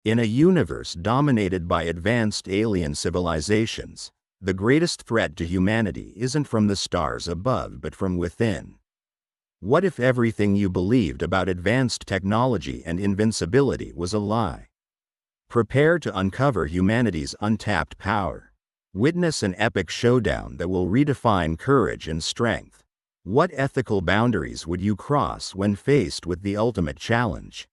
In a universe dominated by advanced alien civilizations, the greatest threat to humanity isn't from the stars above but from within. What if everything you believed about advanced technology and invincibility was a lie? Prepare to uncover humanity's untapped power. Witness an epic showdown that will redefine courage and strength. What ethical boundaries would you cross when faced with the ultimate challenge?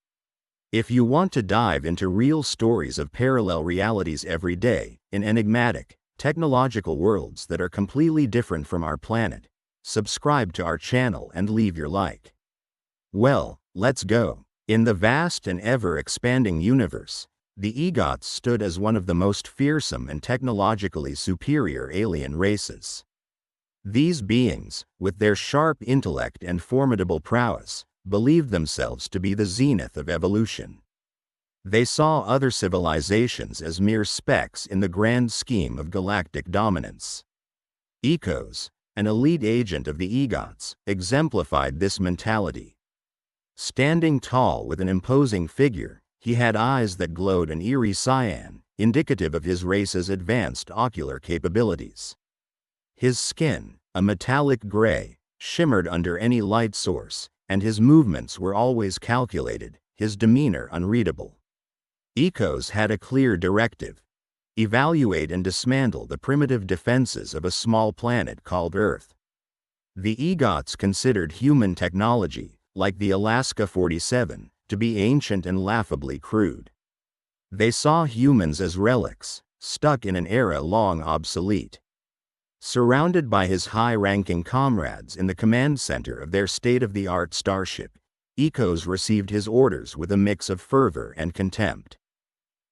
If you want to dive into real stories of parallel realities every day, in enigmatic, technological worlds that are completely different from our planet, subscribe to our channel and leave your like. Well, let's go. In the vast and ever-expanding universe, the Egots stood as one of the most fearsome and technologically superior alien races. These beings, with their sharp intellect and formidable prowess, believed themselves to be the zenith of evolution. They saw other civilizations as mere specks in the grand scheme of galactic dominance. Ekos, an elite agent of the Egots, exemplified this mentality. Standing tall with an imposing figure, he had eyes that glowed an eerie cyan, indicative of his race's advanced ocular capabilities. His skin, a metallic gray, shimmered under any light source, and his movements were always calculated, his demeanor unreadable. Ekos had a clear directive: evaluate and dismantle the primitive defenses of a small planet called Earth. The Egots considered human technology, like the Alaska 47, to be ancient and laughably crude. They saw humans as relics, stuck in an era long obsolete. Surrounded by his high-ranking comrades in the command center of their state-of-the-art starship, Ekos received his orders with a mix of fervor and contempt.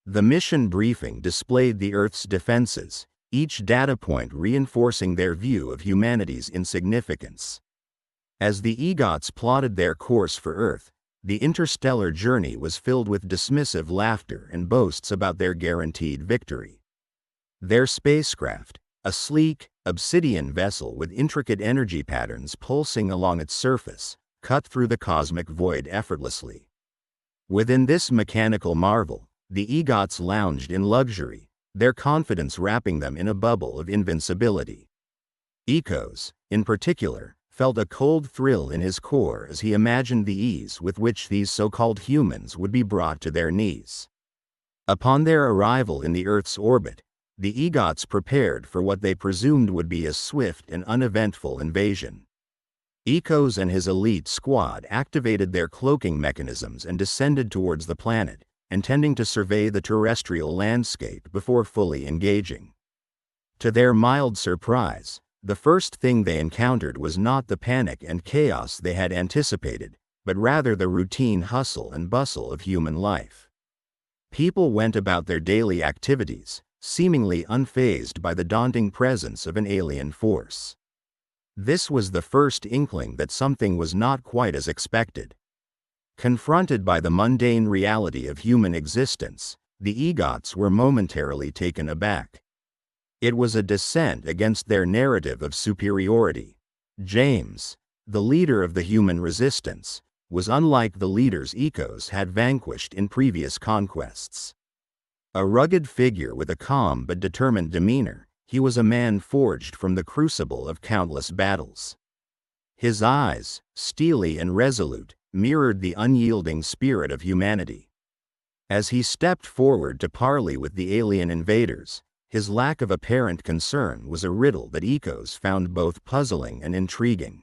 The mission briefing displayed the Earth's defenses, each data point reinforcing their view of humanity's insignificance. As the Egots plotted their course for Earth, the interstellar journey was filled with dismissive laughter and boasts about their guaranteed victory. Their spacecraft, a sleek, obsidian vessel with intricate energy patterns pulsing along its surface, cut through the cosmic void effortlessly. Within this mechanical marvel, the Egots lounged in luxury, their confidence wrapping them in a bubble of invincibility. Ekos, in particular, felt a cold thrill in his core as he imagined the ease with which these so-called humans would be brought to their knees. Upon their arrival in the Earth's orbit, the Egots prepared for what they presumed would be a swift and uneventful invasion. Ekos and his elite squad activated their cloaking mechanisms and descended towards the planet, intending to survey the terrestrial landscape before fully engaging. To their mild surprise, the first thing they encountered was not the panic and chaos they had anticipated, but rather the routine hustle and bustle of human life. People went about their daily activities, seemingly unfazed by the daunting presence of an alien force. This was the first inkling that something was not quite as expected. Confronted by the mundane reality of human existence, the Egots were momentarily taken aback. It was a descent against their narrative of superiority. James, the leader of the human resistance, was unlike the leaders Ekos had vanquished in previous conquests. A rugged figure with a calm but determined demeanor, he was a man forged from the crucible of countless battles. His eyes, steely and resolute, mirrored the unyielding spirit of humanity. As he stepped forward to parley with the alien invaders, his lack of apparent concern was a riddle that Ekos found both puzzling and intriguing.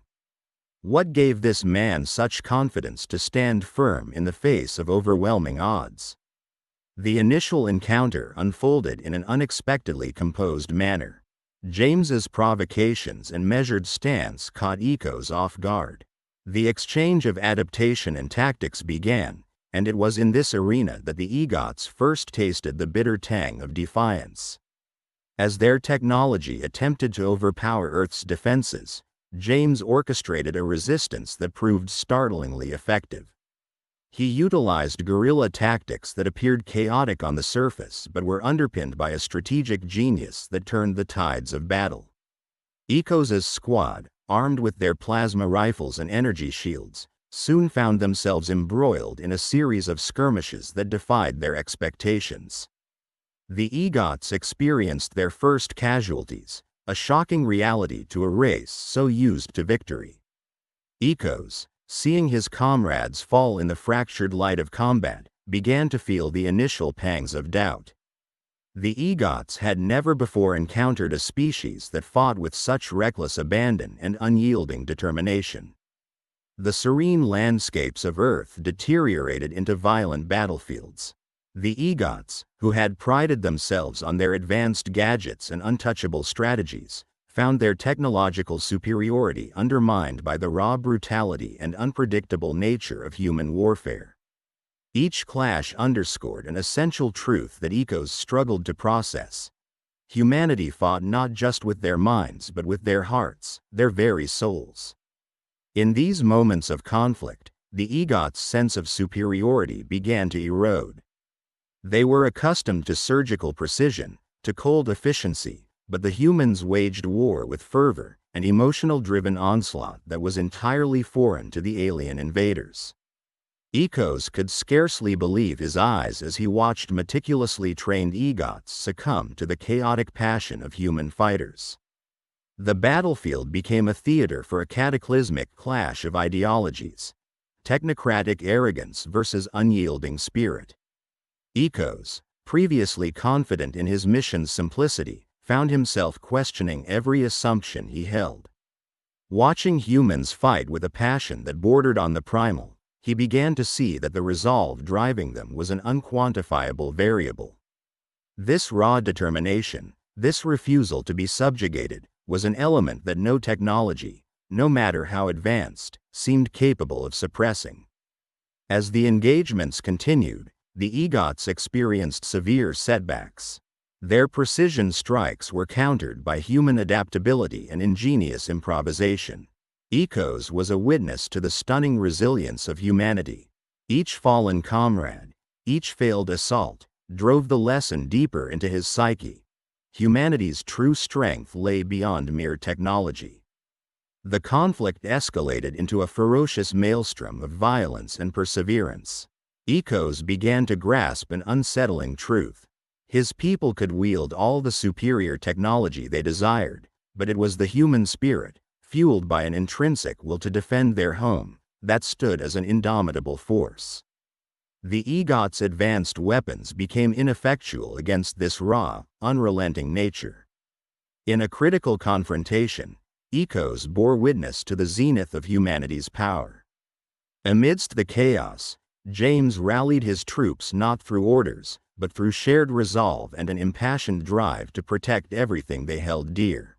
What gave this man such confidence to stand firm in the face of overwhelming odds? The initial encounter unfolded in an unexpectedly composed manner. James's provocations and measured stance caught Ekos off guard. The exchange of adaptation and tactics began, and it was in this arena that the Egots first tasted the bitter tang of defiance. As their technology attempted to overpower Earth's defenses, James orchestrated a resistance that proved startlingly effective. He utilized guerrilla tactics that appeared chaotic on the surface but were underpinned by a strategic genius that turned the tides of battle. Ekos' squad, armed with their plasma rifles and energy shields, soon found themselves embroiled in a series of skirmishes that defied their expectations. The Egots experienced their first casualties, a shocking reality to a race so used to victory. Ekos, seeing his comrades fall in the fractured light of combat, began to feel the initial pangs of doubt. The Egots had never before encountered a species that fought with such reckless abandon and unyielding determination. The serene landscapes of Earth deteriorated into violent battlefields. The Egots, who had prided themselves on their advanced gadgets and untouchable strategies, found their technological superiority undermined by the raw brutality and unpredictable nature of human warfare. Each clash underscored an essential truth that Ekos struggled to process. Humanity fought not just with their minds but with their hearts, their very souls. In these moments of conflict, the Egots' sense of superiority began to erode. They were accustomed to surgical precision, to cold efficiency, but the humans waged war with fervor, an emotional-driven onslaught that was entirely foreign to the alien invaders. Ekos could scarcely believe his eyes as he watched meticulously trained Egots succumb to the chaotic passion of human fighters. The battlefield became a theater for a cataclysmic clash of ideologies: technocratic arrogance versus unyielding spirit. Ekos, previously confident in his mission's simplicity, found himself questioning every assumption he held. Watching humans fight with a passion that bordered on the primal, he began to see that the resolve driving them was an unquantifiable variable. This raw determination, this refusal to be subjugated, was an element that no technology, no matter how advanced, seemed capable of suppressing. As the engagements continued, the Egots experienced severe setbacks. Their precision strikes were countered by human adaptability and ingenious improvisation. Ekos was a witness to the stunning resilience of humanity. Each fallen comrade, each failed assault, drove the lesson deeper into his psyche. Humanity's true strength lay beyond mere technology. The conflict escalated into a ferocious maelstrom of violence and perseverance. Ekos began to grasp an unsettling truth. His people could wield all the superior technology they desired, but it was the human spirit, fueled by an intrinsic will to defend their home, that stood as an indomitable force. The Egots' advanced weapons became ineffectual against this raw, unrelenting nature. In a critical confrontation, Ekos bore witness to the zenith of humanity's power. Amidst the chaos, James rallied his troops not through orders, but through shared resolve and an impassioned drive to protect everything they held dear.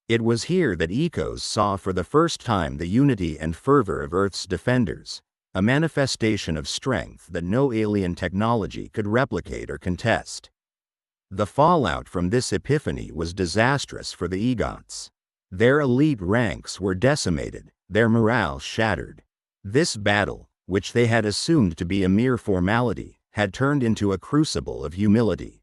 It was here that Ekos saw for the first time the unity and fervor of Earth's defenders, a manifestation of strength that no alien technology could replicate or contest. The fallout from this epiphany was disastrous for the Egots. Their elite ranks were decimated, their morale shattered. This battle, which they had assumed to be a mere formality, had turned into a crucible of humility.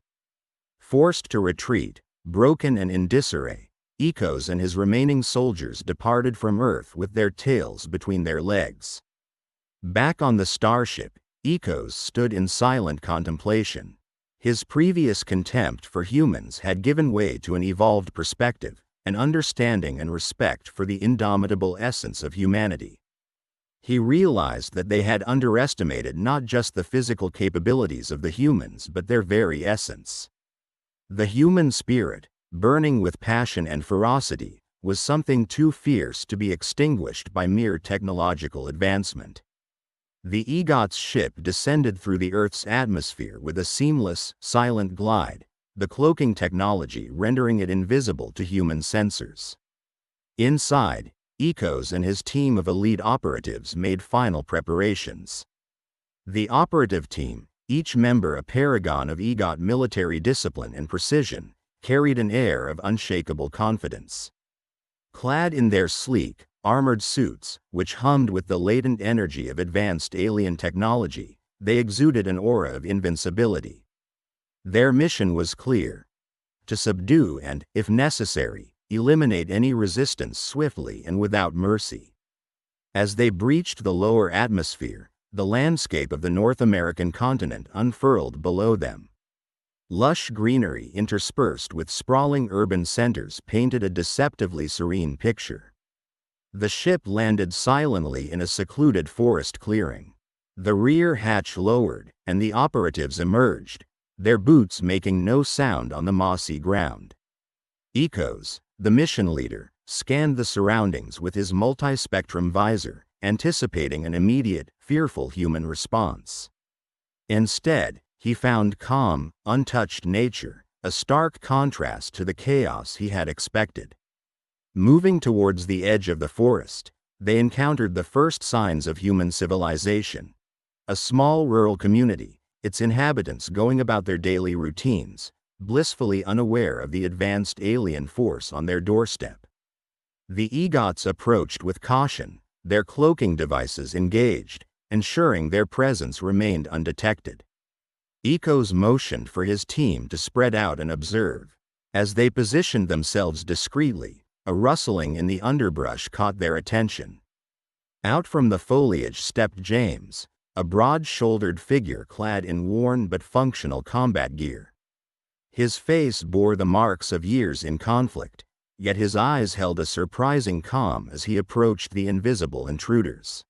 Forced to retreat, broken and in disarray, Ekos and his remaining soldiers departed from Earth with their tails between their legs. Back on the starship, Ekos stood in silent contemplation. His previous contempt for humans had given way to an evolved perspective, an understanding and respect for the indomitable essence of humanity. He realized that they had underestimated not just the physical capabilities of the humans but their very essence. The human spirit, burning with passion and ferocity, was something too fierce to be extinguished by mere technological advancement. The Egots' ship descended through the Earth's atmosphere with a seamless, silent glide, the cloaking technology rendering it invisible to human sensors. Inside, Ekos and his team of elite operatives made final preparations. The operative team, each member a paragon of Egot military discipline and precision, carried an air of unshakable confidence. Clad in their sleek, armored suits, which hummed with the latent energy of advanced alien technology, they exuded an aura of invincibility. Their mission was clear: to subdue and, if necessary, eliminate any resistance swiftly and without mercy. As they breached the lower atmosphere, the landscape of the North American continent unfurled below them. Lush greenery interspersed with sprawling urban centers painted a deceptively serene picture. The ship landed silently in a secluded forest clearing. The rear hatch lowered, and the operatives emerged, their boots making no sound on the mossy ground. Ekos, the mission leader, scanned the surroundings with his multi-spectrum visor, anticipating an immediate, fearful human response. Instead, he found calm, untouched nature, a stark contrast to the chaos he had expected. Moving towards the edge of the forest, they encountered the first signs of human civilization. A small rural community, its inhabitants going about their daily routines, blissfully unaware of the advanced alien force on their doorstep. The Egots approached with caution, their cloaking devices engaged, ensuring their presence remained undetected. Ekos motioned for his team to spread out and observe. As they positioned themselves discreetly, a rustling in the underbrush caught their attention. Out from the foliage stepped James, a broad-shouldered figure clad in worn but functional combat gear. His face bore the marks of years in conflict, yet his eyes held a surprising calm as he approached the invisible intruders.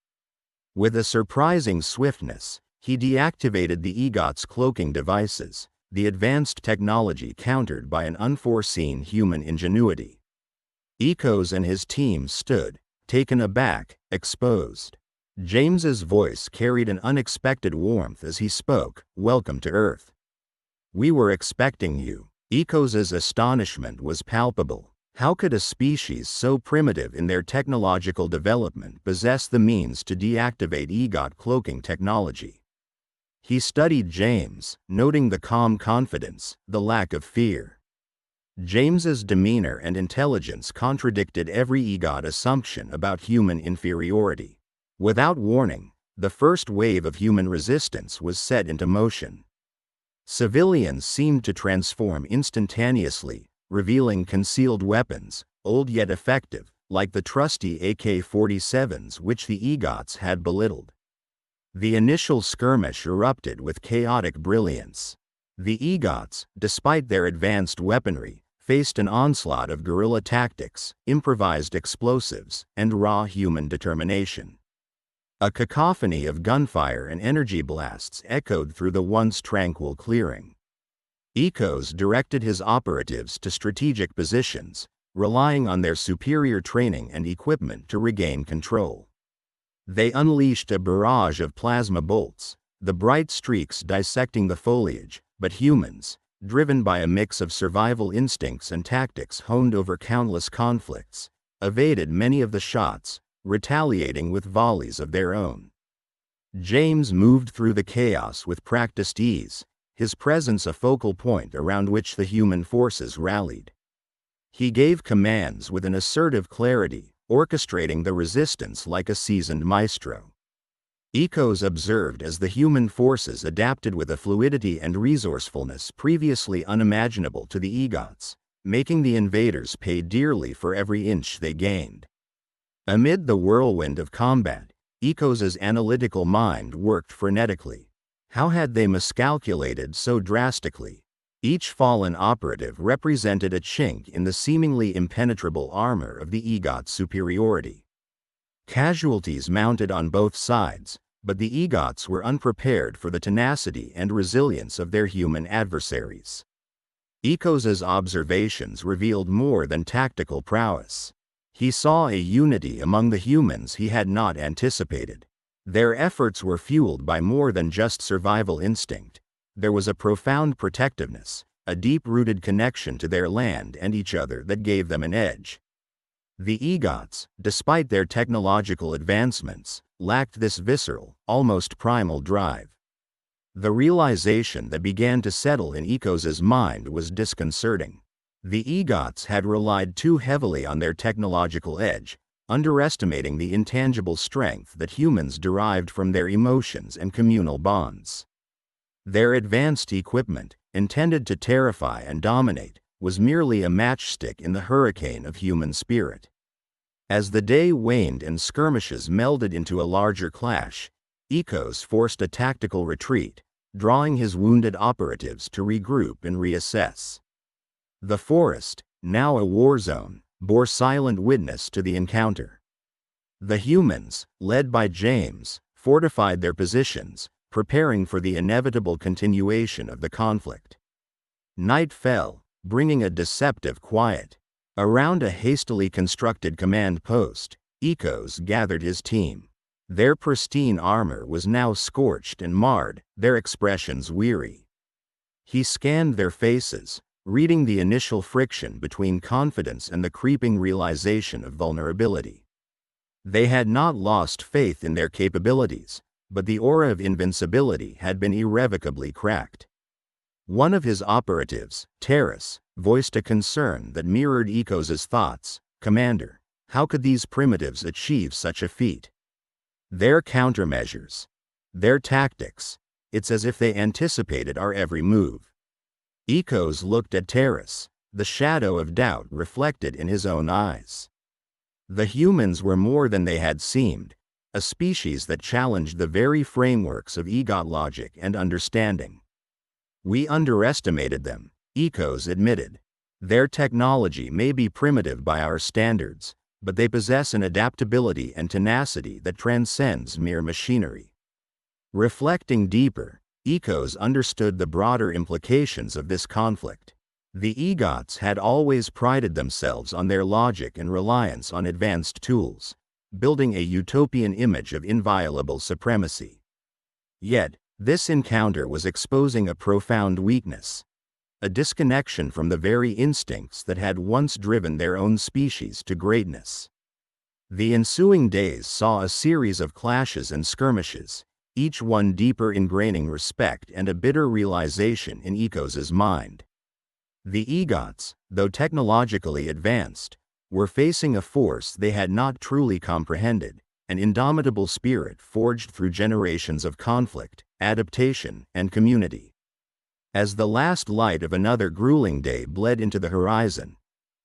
With a surprising swiftness, he deactivated the Egots' cloaking devices, the advanced technology countered by an unforeseen human ingenuity. Ekos and his team stood, taken aback, exposed. James's voice carried an unexpected warmth as he spoke, "Welcome to Earth. We were expecting you." Ekos's astonishment was palpable. How could a species so primitive in their technological development possess the means to deactivate Egot cloaking technology? He studied James, noting the calm confidence, the lack of fear. James's demeanor and intelligence contradicted every Egot assumption about human inferiority. Without warning, the first wave of human resistance was set into motion. Civilians seemed to transform instantaneously, revealing concealed weapons, old yet effective, like the trusty AK-47s which the Egots had belittled. The initial skirmish erupted with chaotic brilliance. The Egots, despite their advanced weaponry, faced an onslaught of guerrilla tactics, improvised explosives, and raw human determination. A cacophony of gunfire and energy blasts echoed through the once tranquil clearing. Ekos directed his operatives to strategic positions, relying on their superior training and equipment to regain control. They unleashed a barrage of plasma bolts, the bright streaks dissecting the foliage, but humans, driven by a mix of survival instincts and tactics honed over countless conflicts, evaded many of the shots, retaliating with volleys of their own. James moved through the chaos with practiced ease, his presence a focal point around which the human forces rallied. He gave commands with an assertive clarity, orchestrating the resistance like a seasoned maestro. Ekos observed as the human forces adapted with a fluidity and resourcefulness previously unimaginable to the Egots, making the invaders pay dearly for every inch they gained. Amid the whirlwind of combat, Ekos's analytical mind worked frenetically. How had they miscalculated so drastically? Each fallen operative represented a chink in the seemingly impenetrable armor of the Egot superiority. Casualties mounted on both sides, but the Egots were unprepared for the tenacity and resilience of their human adversaries. Ekos's observations revealed more than tactical prowess. He saw a unity among the humans he had not anticipated. Their efforts were fueled by more than just survival instinct. There was a profound protectiveness, a deep-rooted connection to their land and each other that gave them an edge. The Egots, despite their technological advancements, lacked this visceral, almost primal drive. The realization that began to settle in Ekos's mind was disconcerting. The Egots had relied too heavily on their technological edge, underestimating the intangible strength that humans derived from their emotions and communal bonds. Their advanced equipment, intended to terrify and dominate, was merely a matchstick in the hurricane of human spirit. As the day waned and skirmishes melded into a larger clash, Ekos forced a tactical retreat, drawing his wounded operatives to regroup and reassess. The forest, now a war zone, bore silent witness to the encounter. The humans, led by James, fortified their positions, preparing for the inevitable continuation of the conflict. Night fell, bringing a deceptive quiet. Around a hastily constructed command post, Ekos gathered his team. Their pristine armor was now scorched and marred, their expressions weary. He scanned their faces, reading the initial friction between confidence and the creeping realization of vulnerability. They had not lost faith in their capabilities, but the aura of invincibility had been irrevocably cracked. One of his operatives, Terrace, voiced a concern that mirrored Ekos's thoughts. "Commander, how could these primitives achieve such a feat? Their countermeasures, their tactics, it's as if they anticipated our every move." Ekos looked at Terrace, the shadow of doubt reflected in his own eyes. The humans were more than they had seemed, a species that challenged the very frameworks of Egot logic and understanding. "We underestimated them," Ekos admitted. "Their technology may be primitive by our standards, but they possess an adaptability and tenacity that transcends mere machinery." Reflecting deeper, Ekos understood the broader implications of this conflict. The Egots had always prided themselves on their logic and reliance on advanced tools, building a utopian image of inviolable supremacy. Yet, this encounter was exposing a profound weakness, a disconnection from the very instincts that had once driven their own species to greatness. The ensuing days saw a series of clashes and skirmishes, each one deeper ingraining respect and a bitter realization in Ekos's mind. The Egots, though technologically advanced, were facing a force they had not truly comprehended, an indomitable spirit forged through generations of conflict, adaptation, and community. As the last light of another grueling day bled into the horizon,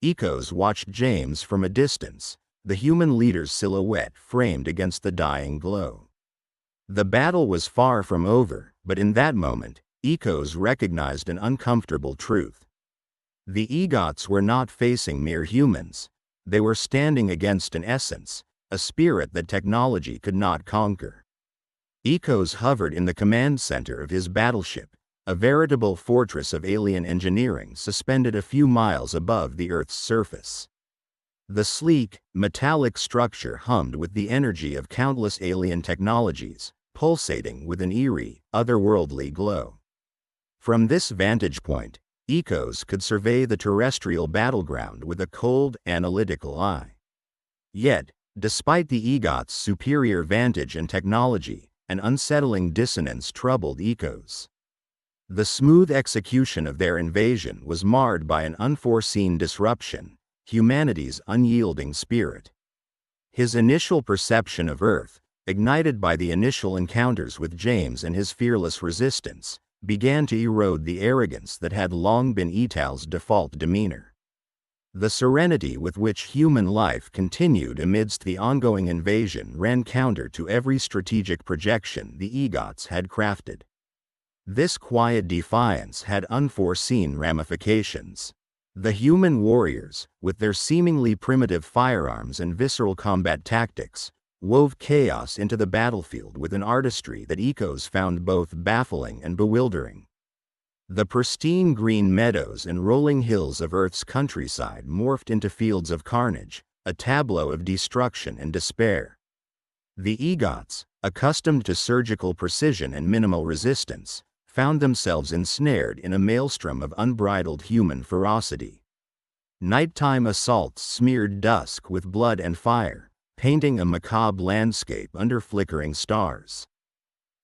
Ekos watched James from a distance, the human leader's silhouette framed against the dying glow. The battle was far from over, but in that moment, Ekos recognized an uncomfortable truth. The Egots were not facing mere humans. They were standing against an essence, a spirit that technology could not conquer. Ekos hovered in the command center of his battleship, a veritable fortress of alien engineering suspended a few miles above the Earth's surface. The sleek, metallic structure hummed with the energy of countless alien technologies, pulsating with an eerie, otherworldly glow. From this vantage point, Ekos could survey the terrestrial battleground with a cold, analytical eye. Yet, despite the Egots' superior vantage and technology, an unsettling dissonance troubled Ekos. The smooth execution of their invasion was marred by an unforeseen disruption, humanity's unyielding spirit. His initial perception of Earth, ignited by the initial encounters with James and his fearless resistance, began to erode the arrogance that had long been Etal's default demeanor. The serenity with which human life continued amidst the ongoing invasion ran counter to every strategic projection the Egots had crafted. This quiet defiance had unforeseen ramifications. The human warriors, with their seemingly primitive firearms and visceral combat tactics, wove chaos into the battlefield with an artistry that Ekos found both baffling and bewildering. The pristine green meadows and rolling hills of Earth's countryside morphed into fields of carnage, a tableau of destruction and despair. The Egots, accustomed to surgical precision and minimal resistance, found themselves ensnared in a maelstrom of unbridled human ferocity. Nighttime assaults smeared dusk with blood and fire, painting a macabre landscape under flickering stars.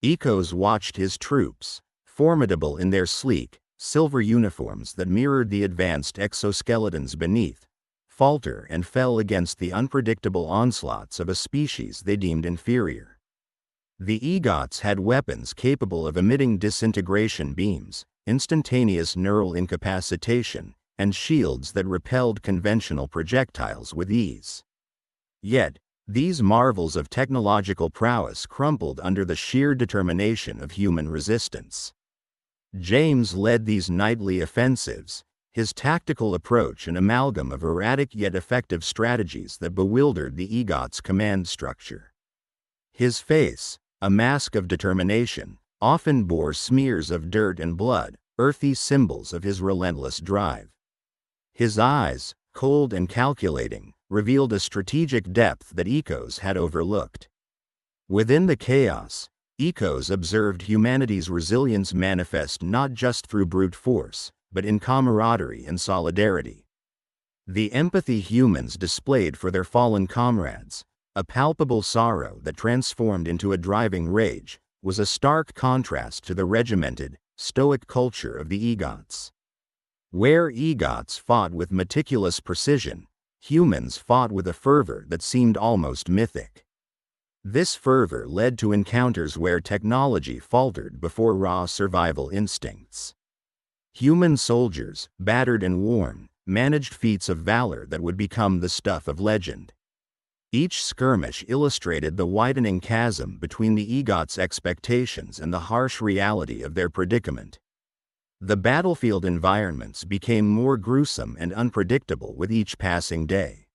Ekos watched his troops, formidable in their sleek, silver uniforms that mirrored the advanced exoskeletons beneath, falter and fell against the unpredictable onslaughts of a species they deemed inferior. The Egots had weapons capable of emitting disintegration beams, instantaneous neural incapacitation, and shields that repelled conventional projectiles with ease. Yet, these marvels of technological prowess crumpled under the sheer determination of human resistance. James led these nightly offensives, his tactical approach an amalgam of erratic yet effective strategies that bewildered the Egots' command structure. His face, a mask of determination, often bore smears of dirt and blood, earthy symbols of his relentless drive. His eyes, cold and calculating, revealed a strategic depth that Ekos had overlooked. Within the chaos, Ekos observed humanity's resilience manifest not just through brute force, but in camaraderie and solidarity. The empathy humans displayed for their fallen comrades, a palpable sorrow that transformed into a driving rage, was a stark contrast to the regimented, stoic culture of the Egots. Where Egots fought with meticulous precision, humans fought with a fervor that seemed almost mythic. This fervor led to encounters where technology faltered before raw survival instincts. Human soldiers, battered and worn, managed feats of valor that would become the stuff of legend. Each skirmish illustrated the widening chasm between the Egots' expectations and the harsh reality of their predicament. The battlefield environments became more gruesome and unpredictable with each passing day.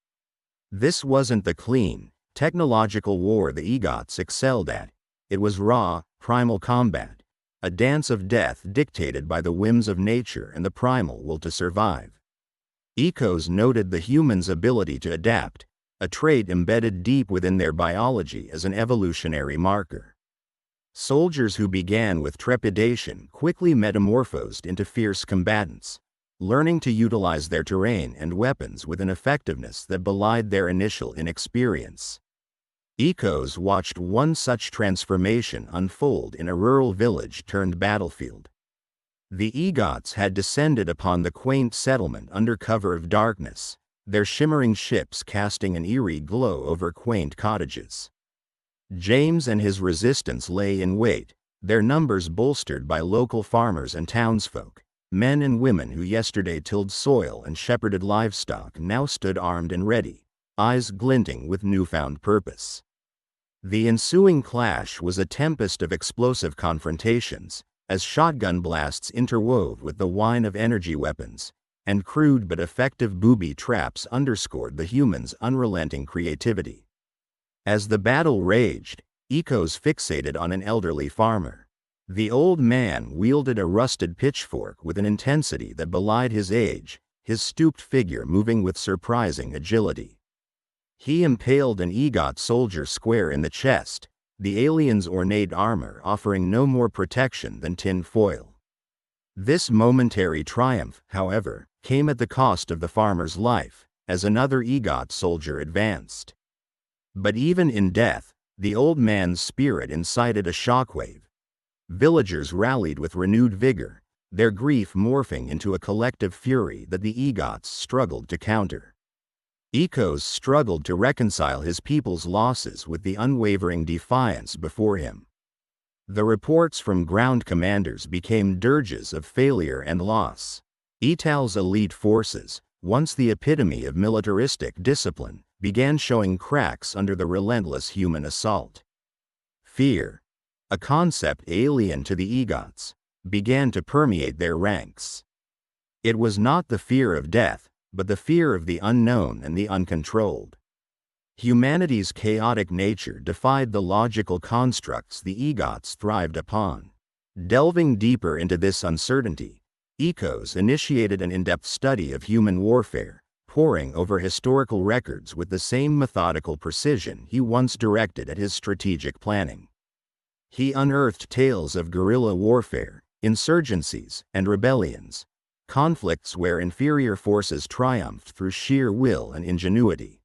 This wasn't the clean, technological war the Egots excelled at. It was raw, primal combat, a dance of death dictated by the whims of nature and the primal will to survive. Ekos noted the humans' ability to adapt, a trait embedded deep within their biology as an evolutionary marker. Soldiers who began with trepidation quickly metamorphosed into fierce combatants, learning to utilize their terrain and weapons with an effectiveness that belied their initial inexperience. Ekos watched one such transformation unfold in a rural village turned battlefield. The Egots had descended upon the quaint settlement under cover of darkness, their shimmering ships casting an eerie glow over quaint cottages. James and his resistance lay in wait, their numbers bolstered by local farmers and townsfolk. Men and women who yesterday tilled soil and shepherded livestock now stood armed and ready, eyes glinting with newfound purpose. The ensuing clash was a tempest of explosive confrontations, as shotgun blasts interwove with the whine of energy weapons, and crude but effective booby traps underscored the humans' unrelenting creativity. As the battle raged, Ekos fixated on an elderly farmer. The old man wielded a rusted pitchfork with an intensity that belied his age, his stooped figure moving with surprising agility. He impaled an Egot soldier square in the chest, the alien's ornate armor offering no more protection than tin foil. This momentary triumph, however, came at the cost of the farmer's life, as another Egot soldier advanced. But even in death, the old man's spirit incited a shockwave. Villagers rallied with renewed vigor, their grief morphing into a collective fury that the Egots struggled to counter. Ekos struggled to reconcile his people's losses with the unwavering defiance before him. The reports from ground commanders became dirges of failure and loss. Etal's elite forces, once the epitome of militaristic discipline, began showing cracks under the relentless human assault. Fear, a concept alien to the Egots, began to permeate their ranks. It was not the fear of death, but the fear of the unknown and the uncontrolled. Humanity's chaotic nature defied the logical constructs the Egots thrived upon. Delving deeper into this uncertainty, Ekos initiated an in-depth study of human warfare, poring over historical records with the same methodical precision he once directed at his strategic planning. He unearthed tales of guerrilla warfare, insurgencies, and rebellions, conflicts where inferior forces triumphed through sheer will and ingenuity.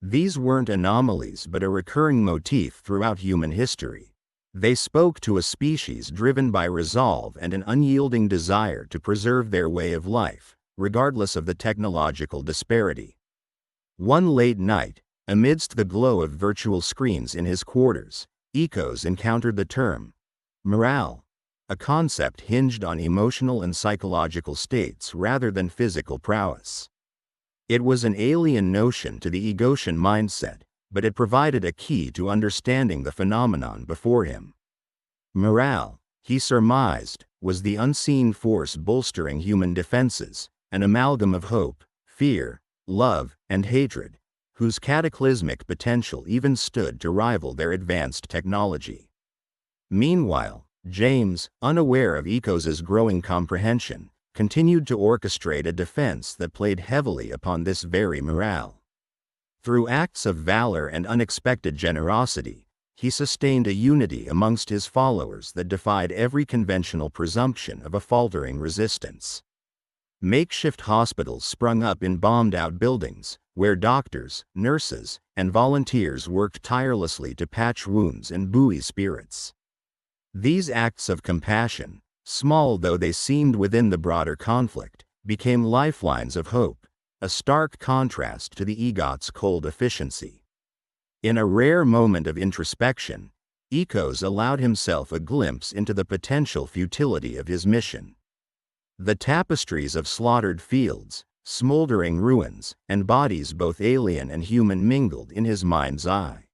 These weren't anomalies but a recurring motif throughout human history. They spoke to a species driven by resolve and an unyielding desire to preserve their way of life, regardless of the technological disparity. One late night, amidst the glow of virtual screens in his quarters, Ekos encountered the term morale, a concept hinged on emotional and psychological states rather than physical prowess. It was an alien notion to the Egotian mindset, but it provided a key to understanding the phenomenon before him. Morale, he surmised, was the unseen force bolstering human defenses, an amalgam of hope, fear, love, and hatred, whose cataclysmic potential even stood to rival their advanced technology. Meanwhile, James, unaware of Ekos's growing comprehension, continued to orchestrate a defense that played heavily upon this very morale. Through acts of valor and unexpected generosity, he sustained a unity amongst his followers that defied every conventional presumption of a faltering resistance. Makeshift hospitals sprung up in bombed-out buildings, where doctors, nurses, and volunteers worked tirelessly to patch wounds and buoy spirits. These acts of compassion, small though they seemed within the broader conflict, became lifelines of hope, a stark contrast to the Egots' cold efficiency. In a rare moment of introspection, Ekos allowed himself a glimpse into the potential futility of his mission. The tapestries of slaughtered fields, smoldering ruins, and bodies both alien and human mingled in his mind's eye.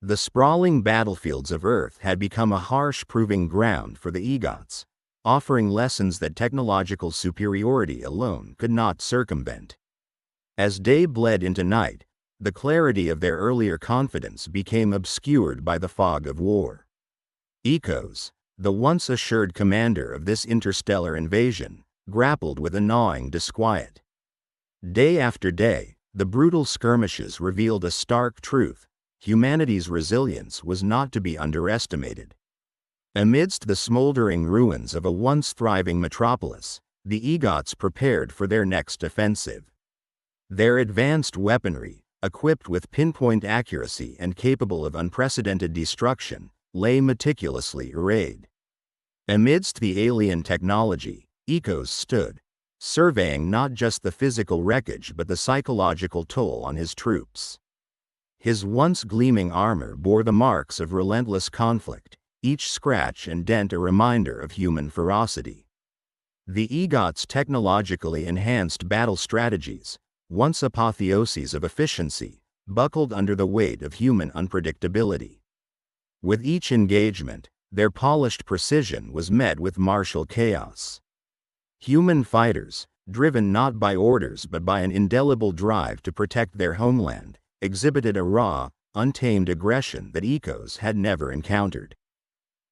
The sprawling battlefields of Earth had become a harsh proving ground for the Egots, offering lessons that technological superiority alone could not circumvent. As day bled into night, the clarity of their earlier confidence became obscured by the fog of war. Ekos, the once assured commander of this interstellar invasion, grappled with a gnawing disquiet. Day after day, the brutal skirmishes revealed a stark truth: humanity's resilience was not to be underestimated. Amidst the smoldering ruins of a once thriving metropolis, the Egots prepared for their next offensive. Their advanced weaponry, equipped with pinpoint accuracy and capable of unprecedented destruction, lay meticulously arrayed. Amidst the alien technology, Ekos stood, surveying not just the physical wreckage but the psychological toll on his troops. His once gleaming armor bore the marks of relentless conflict, each scratch and dent a reminder of human ferocity. The Egots' technologically enhanced battle strategies, once apotheoses of efficiency, buckled under the weight of human unpredictability. With each engagement, their polished precision was met with martial chaos. Human fighters, driven not by orders but by an indelible drive to protect their homeland, exhibited a raw, untamed aggression that Ekos had never encountered.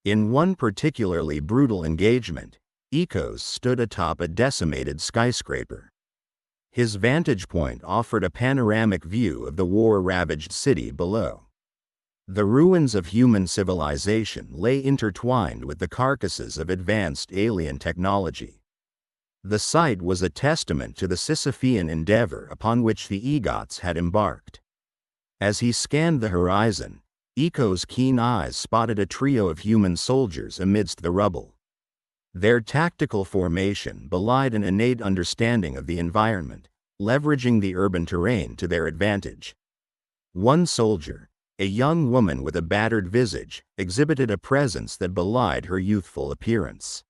In one particularly brutal engagement, Ekos stood atop a decimated skyscraper. His vantage point offered a panoramic view of the war-ravaged city below. The ruins of human civilization lay intertwined with the carcasses of advanced alien technology. The sight was a testament to the Sisyphean endeavor upon which the Egots had embarked. As he scanned the horizon, Ekos' keen eyes spotted a trio of human soldiers amidst the rubble. Their tactical formation belied an innate understanding of the environment, leveraging the urban terrain to their advantage. One soldier, a young woman with a battered visage, exhibited a presence that belied her youthful appearance.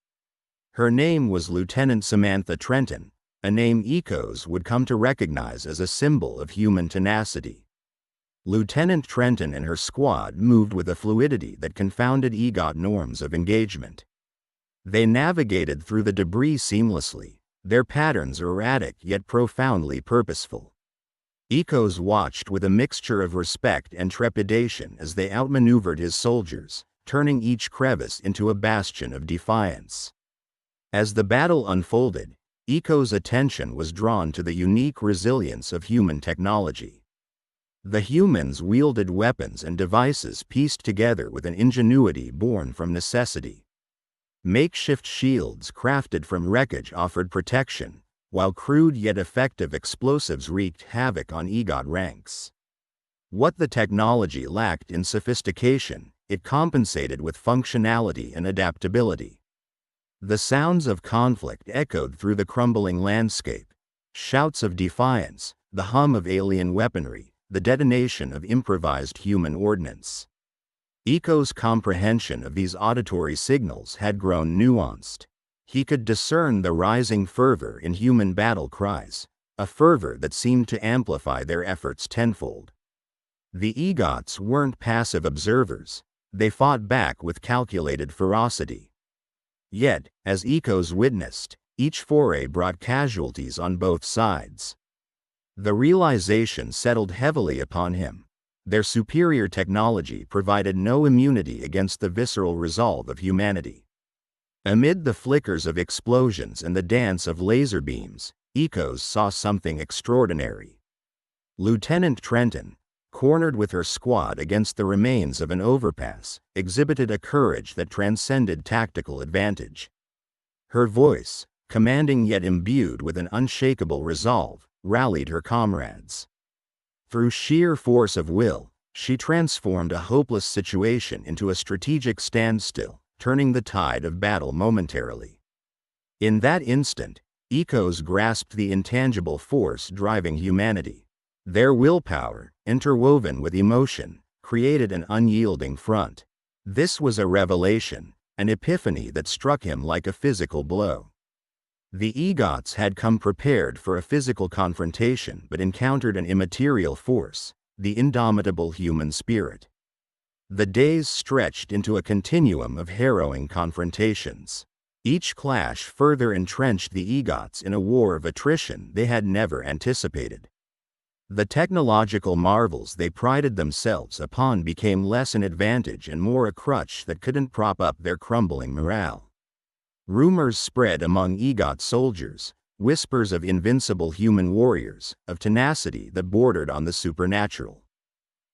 Her name was Lieutenant Samantha Trenton, a name Ekos would come to recognize as a symbol of human tenacity. Lieutenant Trenton and her squad moved with a fluidity that confounded Egot norms of engagement. They navigated through the debris seamlessly, their patterns erratic yet profoundly purposeful. Ekos watched with a mixture of respect and trepidation as they outmaneuvered his soldiers, turning each crevice into a bastion of defiance. As the battle unfolded, Ekos' attention was drawn to the unique resilience of human technology. The humans wielded weapons and devices pieced together with an ingenuity born from necessity. Makeshift shields crafted from wreckage offered protection, while crude yet effective explosives wreaked havoc on Egot ranks. What the technology lacked in sophistication, it compensated with functionality and adaptability. The sounds of conflict echoed through the crumbling landscape: shouts of defiance, the hum of alien weaponry, the detonation of improvised human ordnance. Ekos' comprehension of these auditory signals had grown nuanced. He could discern the rising fervor in human battle cries, a fervor that seemed to amplify their efforts tenfold. The Egots weren't passive observers, they fought back with calculated ferocity. Yet, as Ekos witnessed, each foray brought casualties on both sides. The realization settled heavily upon him. Their superior technology provided no immunity against the visceral resolve of humanity. Amid the flickers of explosions and the dance of laser beams, Ekos saw something extraordinary. Lieutenant Trenton, cornered with her squad against the remains of an overpass, exhibited a courage that transcended tactical advantage. Her voice, commanding yet imbued with an unshakable resolve, rallied her comrades. Through sheer force of will, she transformed a hopeless situation into a strategic standstill, turning the tide of battle momentarily. In that instant, Ekos grasped the intangible force driving humanity. Their willpower, interwoven with emotion, created an unyielding front. This was a revelation, an epiphany that struck him like a physical blow. The Egots had come prepared for a physical confrontation but encountered an immaterial force, the indomitable human spirit. The days stretched into a continuum of harrowing confrontations. Each clash further entrenched the Egots in a war of attrition they had never anticipated. The technological marvels they prided themselves upon became less an advantage and more a crutch that couldn't prop up their crumbling morale. Rumors spread among Egot soldiers, whispers of invincible human warriors, of tenacity that bordered on the supernatural.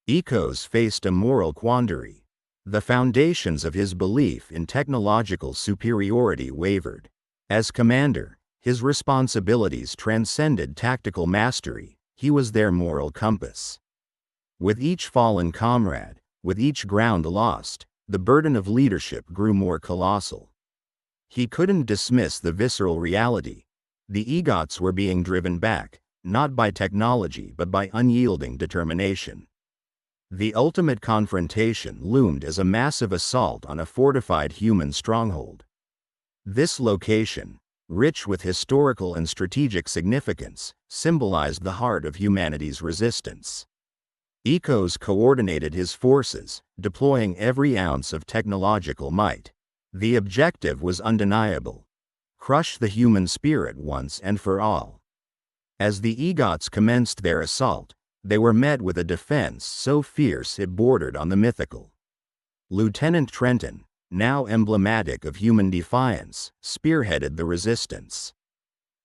Ekos faced a moral quandary. The foundations of his belief in technological superiority wavered. As commander, his responsibilities transcended tactical mastery. He was their moral compass. With each fallen comrade, with each ground lost, the burden of leadership grew more colossal. He couldn't dismiss the visceral reality. The Egots were being driven back, not by technology but by unyielding determination. The ultimate confrontation loomed as a massive assault on a fortified human stronghold. This location, rich with historical and strategic significance, symbolized the heart of humanity's resistance. Ekos coordinated his forces, deploying every ounce of technological might. The objective was undeniable: crush the human spirit once and for all. As the Egots commenced their assault, they were met with a defense so fierce it bordered on the mythical. Lieutenant Trenton, now emblematic of human defiance, spearheaded the resistance.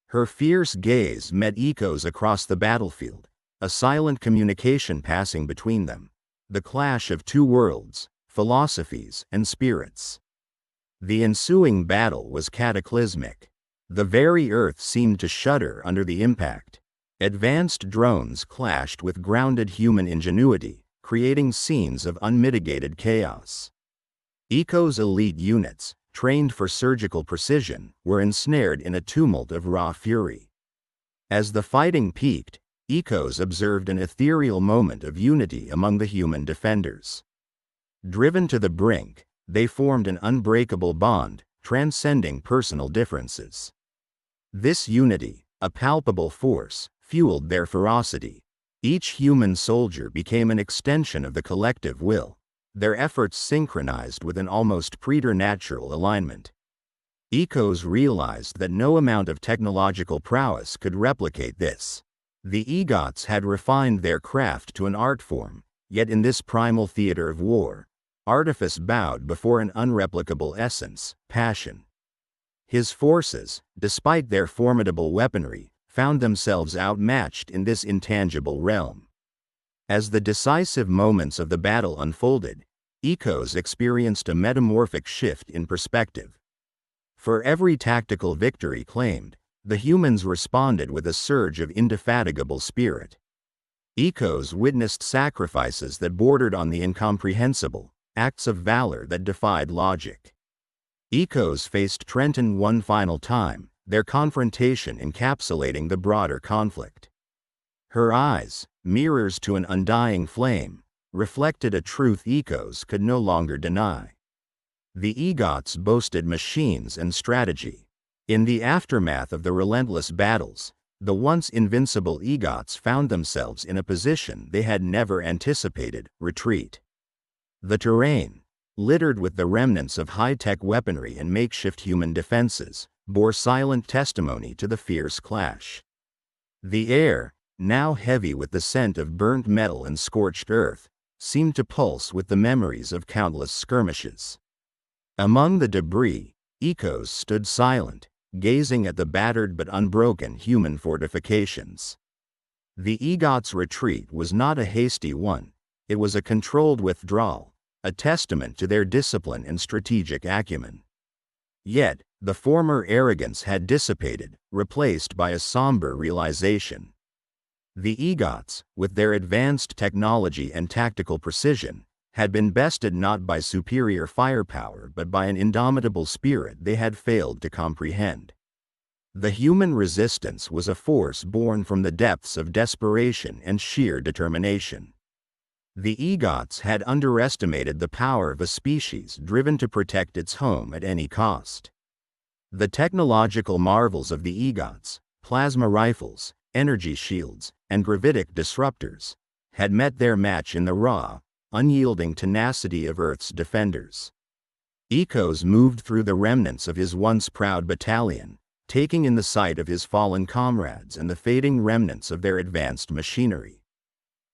Her fierce gaze met Ekos across the battlefield, a silent communication passing between them, the clash of two worlds, philosophies and spirits. The ensuing battle was cataclysmic. The very earth seemed to shudder under the impact. Advanced drones clashed with grounded human ingenuity, creating scenes of unmitigated chaos. Ekos' elite units, trained for surgical precision, were ensnared in a tumult of raw fury. As the fighting peaked, Ekos observed an ethereal moment of unity among the human defenders. Driven to the brink, they formed an unbreakable bond, transcending personal differences. This unity, a palpable force, fueled their ferocity. Each human soldier became an extension of the collective will, their efforts synchronized with an almost preternatural alignment. Ekos realized that no amount of technological prowess could replicate this. The Egots had refined their craft to an art form, yet in this primal theater of war, artifice bowed before an unreplicable essence, passion. His forces, despite their formidable weaponry, found themselves outmatched in this intangible realm. As the decisive moments of the battle unfolded, Ekos experienced a metamorphic shift in perspective. For every tactical victory claimed, the humans responded with a surge of indefatigable spirit. Ekos witnessed sacrifices that bordered on the incomprehensible, acts of valor that defied logic. Ekos faced Trenton one final time, their confrontation encapsulating the broader conflict. Her eyes, mirrors to an undying flame, reflected a truth Ekos could no longer deny. The Egots boasted machines and strategy. In the aftermath of the relentless battles, The once invincible Egots found themselves in a position they had never anticipated: retreat. The terrain, littered with the remnants of high-tech weaponry and makeshift human defenses, bore silent testimony to the fierce clash. The air, now heavy with the scent of burnt metal and scorched earth, seemed to pulse with the memories of countless skirmishes. Among the debris, Ekos stood silent, gazing at the battered but unbroken human fortifications. The Egots' retreat was not a hasty one, it was a controlled withdrawal, a testament to their discipline and strategic acumen. Yet, the former arrogance had dissipated, replaced by a somber realization. The Egots, with their advanced technology and tactical precision, had been bested not by superior firepower but by an indomitable spirit they had failed to comprehend. The human resistance was a force born from the depths of desperation and sheer determination. The Egots had underestimated the power of a species driven to protect its home at any cost. The technological marvels of the Egots, plasma rifles, energy shields, and gravitic disruptors, had met their match in the raw, unyielding tenacity of Earth's defenders. Ekos moved through the remnants of his once proud battalion, taking in the sight of his fallen comrades and the fading remnants of their advanced machinery.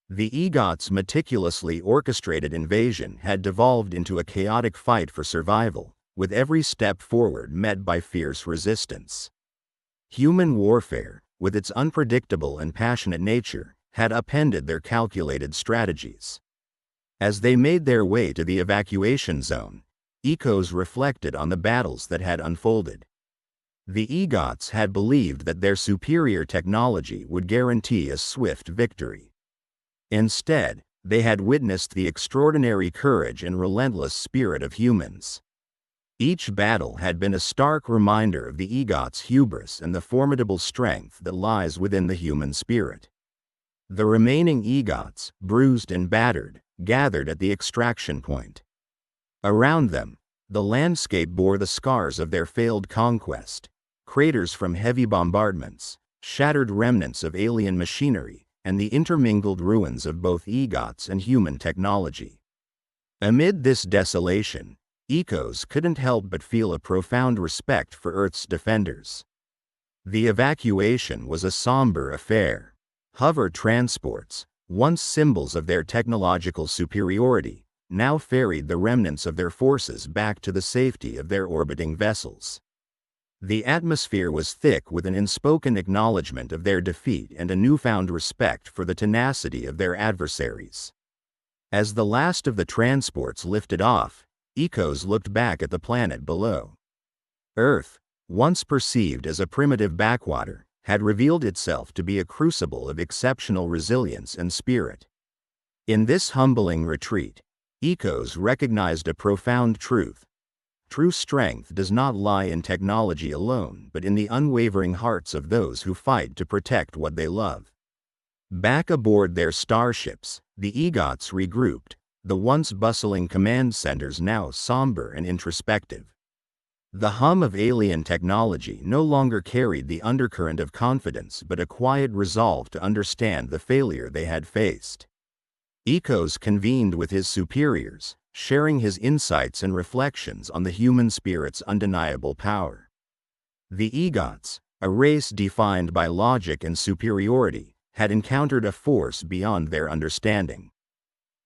The Egots' meticulously orchestrated invasion had devolved into a chaotic fight for survival, with every step forward met by fierce resistance. Human warfare, with its unpredictable and passionate nature, had upended their calculated strategies. As they made their way to the evacuation zone, Ekos reflected on the battles that had unfolded. The Egots had believed that their superior technology would guarantee a swift victory. Instead, they had witnessed the extraordinary courage and relentless spirit of humans. Each battle had been a stark reminder of the Egots' hubris and the formidable strength that lies within the human spirit. The remaining Egots, bruised and battered, gathered at the extraction point. Around them, the landscape bore the scars of their failed conquest: craters from heavy bombardments, shattered remnants of alien machinery, and the intermingled ruins of both Egots and human technology. Amid this desolation, Ekos couldn't help but feel a profound respect for Earth's defenders. The evacuation was a somber affair. Hover transports, once symbols of their technological superiority, now ferried the remnants of their forces back to the safety of their orbiting vessels. The atmosphere was thick with an unspoken acknowledgement of their defeat and a newfound respect for the tenacity of their adversaries. As the last of the transports lifted off, Ekos looked back at the planet below. Earth, once perceived as a primitive backwater, had revealed itself to be a crucible of exceptional resilience and spirit. In this humbling retreat, Ekos recognized a profound truth. True strength does not lie in technology alone but in the unwavering hearts of those who fight to protect what they love. Back aboard their starships, the Egots regrouped, the once bustling command centers now somber and introspective. The hum of alien technology no longer carried the undercurrent of confidence but a quiet resolve to understand the failure they had faced. Ekos convened with his superiors, sharing his insights and reflections on the human spirit's undeniable power. The Egots, a race defined by logic and superiority, had encountered a force beyond their understanding.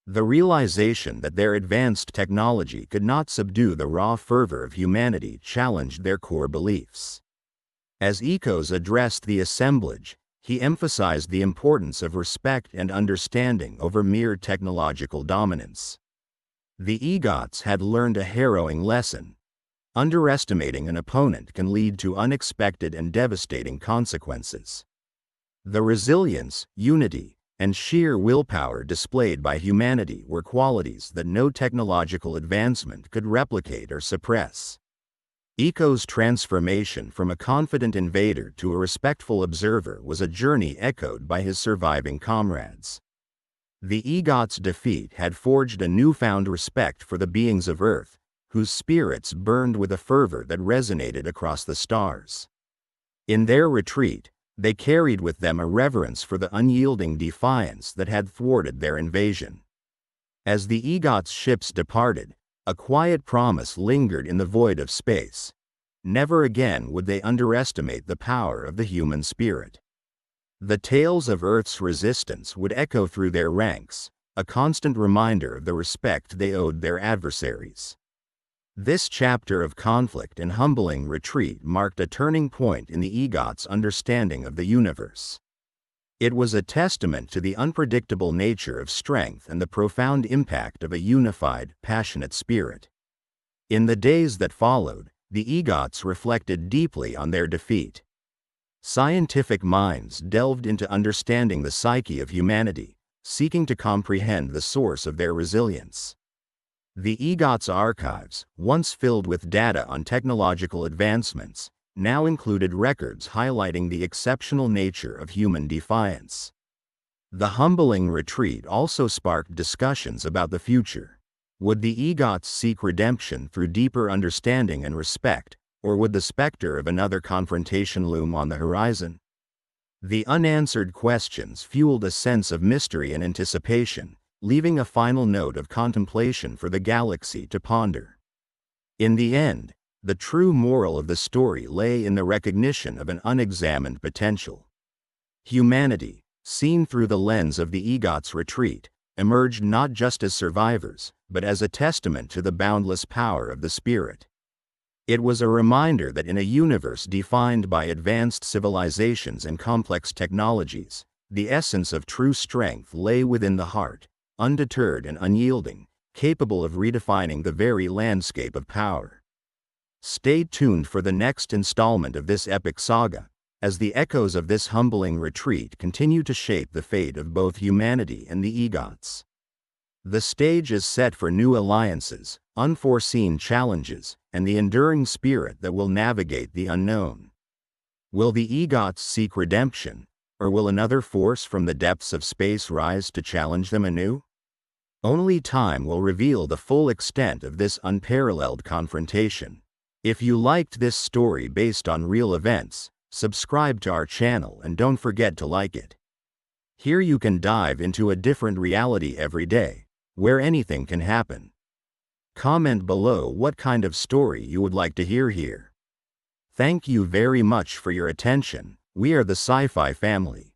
The realization that their advanced technology could not subdue the raw fervor of humanity challenged their core beliefs. As Ekos addressed the assemblage, he emphasized the importance of respect and understanding over mere technological dominance. The Egots had learned a harrowing lesson. Underestimating an opponent can lead to unexpected and devastating consequences. The resilience, unity, and sheer willpower displayed by humanity were qualities that no technological advancement could replicate or suppress. Ekos' transformation from a confident invader to a respectful observer was a journey echoed by his surviving comrades. The Egots' defeat had forged a newfound respect for the beings of Earth, whose spirits burned with a fervor that resonated across the stars. In their retreat, They carried with them a reverence for the unyielding defiance that had thwarted their invasion. As the Egots' ships departed, a quiet promise lingered in the void of space. Never again would they underestimate the power of the human spirit. The tales of Earth's resistance would echo through their ranks, a constant reminder of the respect they owed their adversaries. This chapter of conflict and humbling retreat marked a turning point in the Egots' understanding of the universe. It was a testament to the unpredictable nature of strength and the profound impact of a unified, passionate spirit. In the days that followed, the Egots reflected deeply on their defeat. Scientific minds delved into understanding the psyche of humanity, seeking to comprehend the source of their resilience. The Egots' archives, once filled with data on technological advancements, now included records highlighting the exceptional nature of human defiance. The humbling retreat also sparked discussions about the future. Would the Egots seek redemption through deeper understanding and respect, or would the specter of another confrontation loom on the horizon? The unanswered questions fueled a sense of mystery and anticipation, leaving a final note of contemplation for the galaxy to ponder. In the end, the true moral of the story lay in the recognition of an unexamined potential. Humanity, seen through the lens of the Egots' retreat, emerged not just as survivors, but as a testament to the boundless power of the spirit. It was a reminder that in a universe defined by advanced civilizations and complex technologies, the essence of true strength lay within the heart, undeterred and unyielding, capable of redefining the very landscape of power. Stay tuned for the next installment of this epic saga, as the echoes of this humbling retreat continue to shape the fate of both humanity and the Egots. The stage is set for new alliances, unforeseen challenges, and the enduring spirit that will navigate the unknown. Will the Egots seek redemption, or will another force from the depths of space rise to challenge them anew? Only time will reveal the full extent of this unparalleled confrontation. If you liked this story based on real events, subscribe to our channel and don't forget to like it. Here you can dive into a different reality every day, where anything can happen. Comment below what kind of story you would like to hear here. Thank you very much for your attention. We are the Sci-Fi family.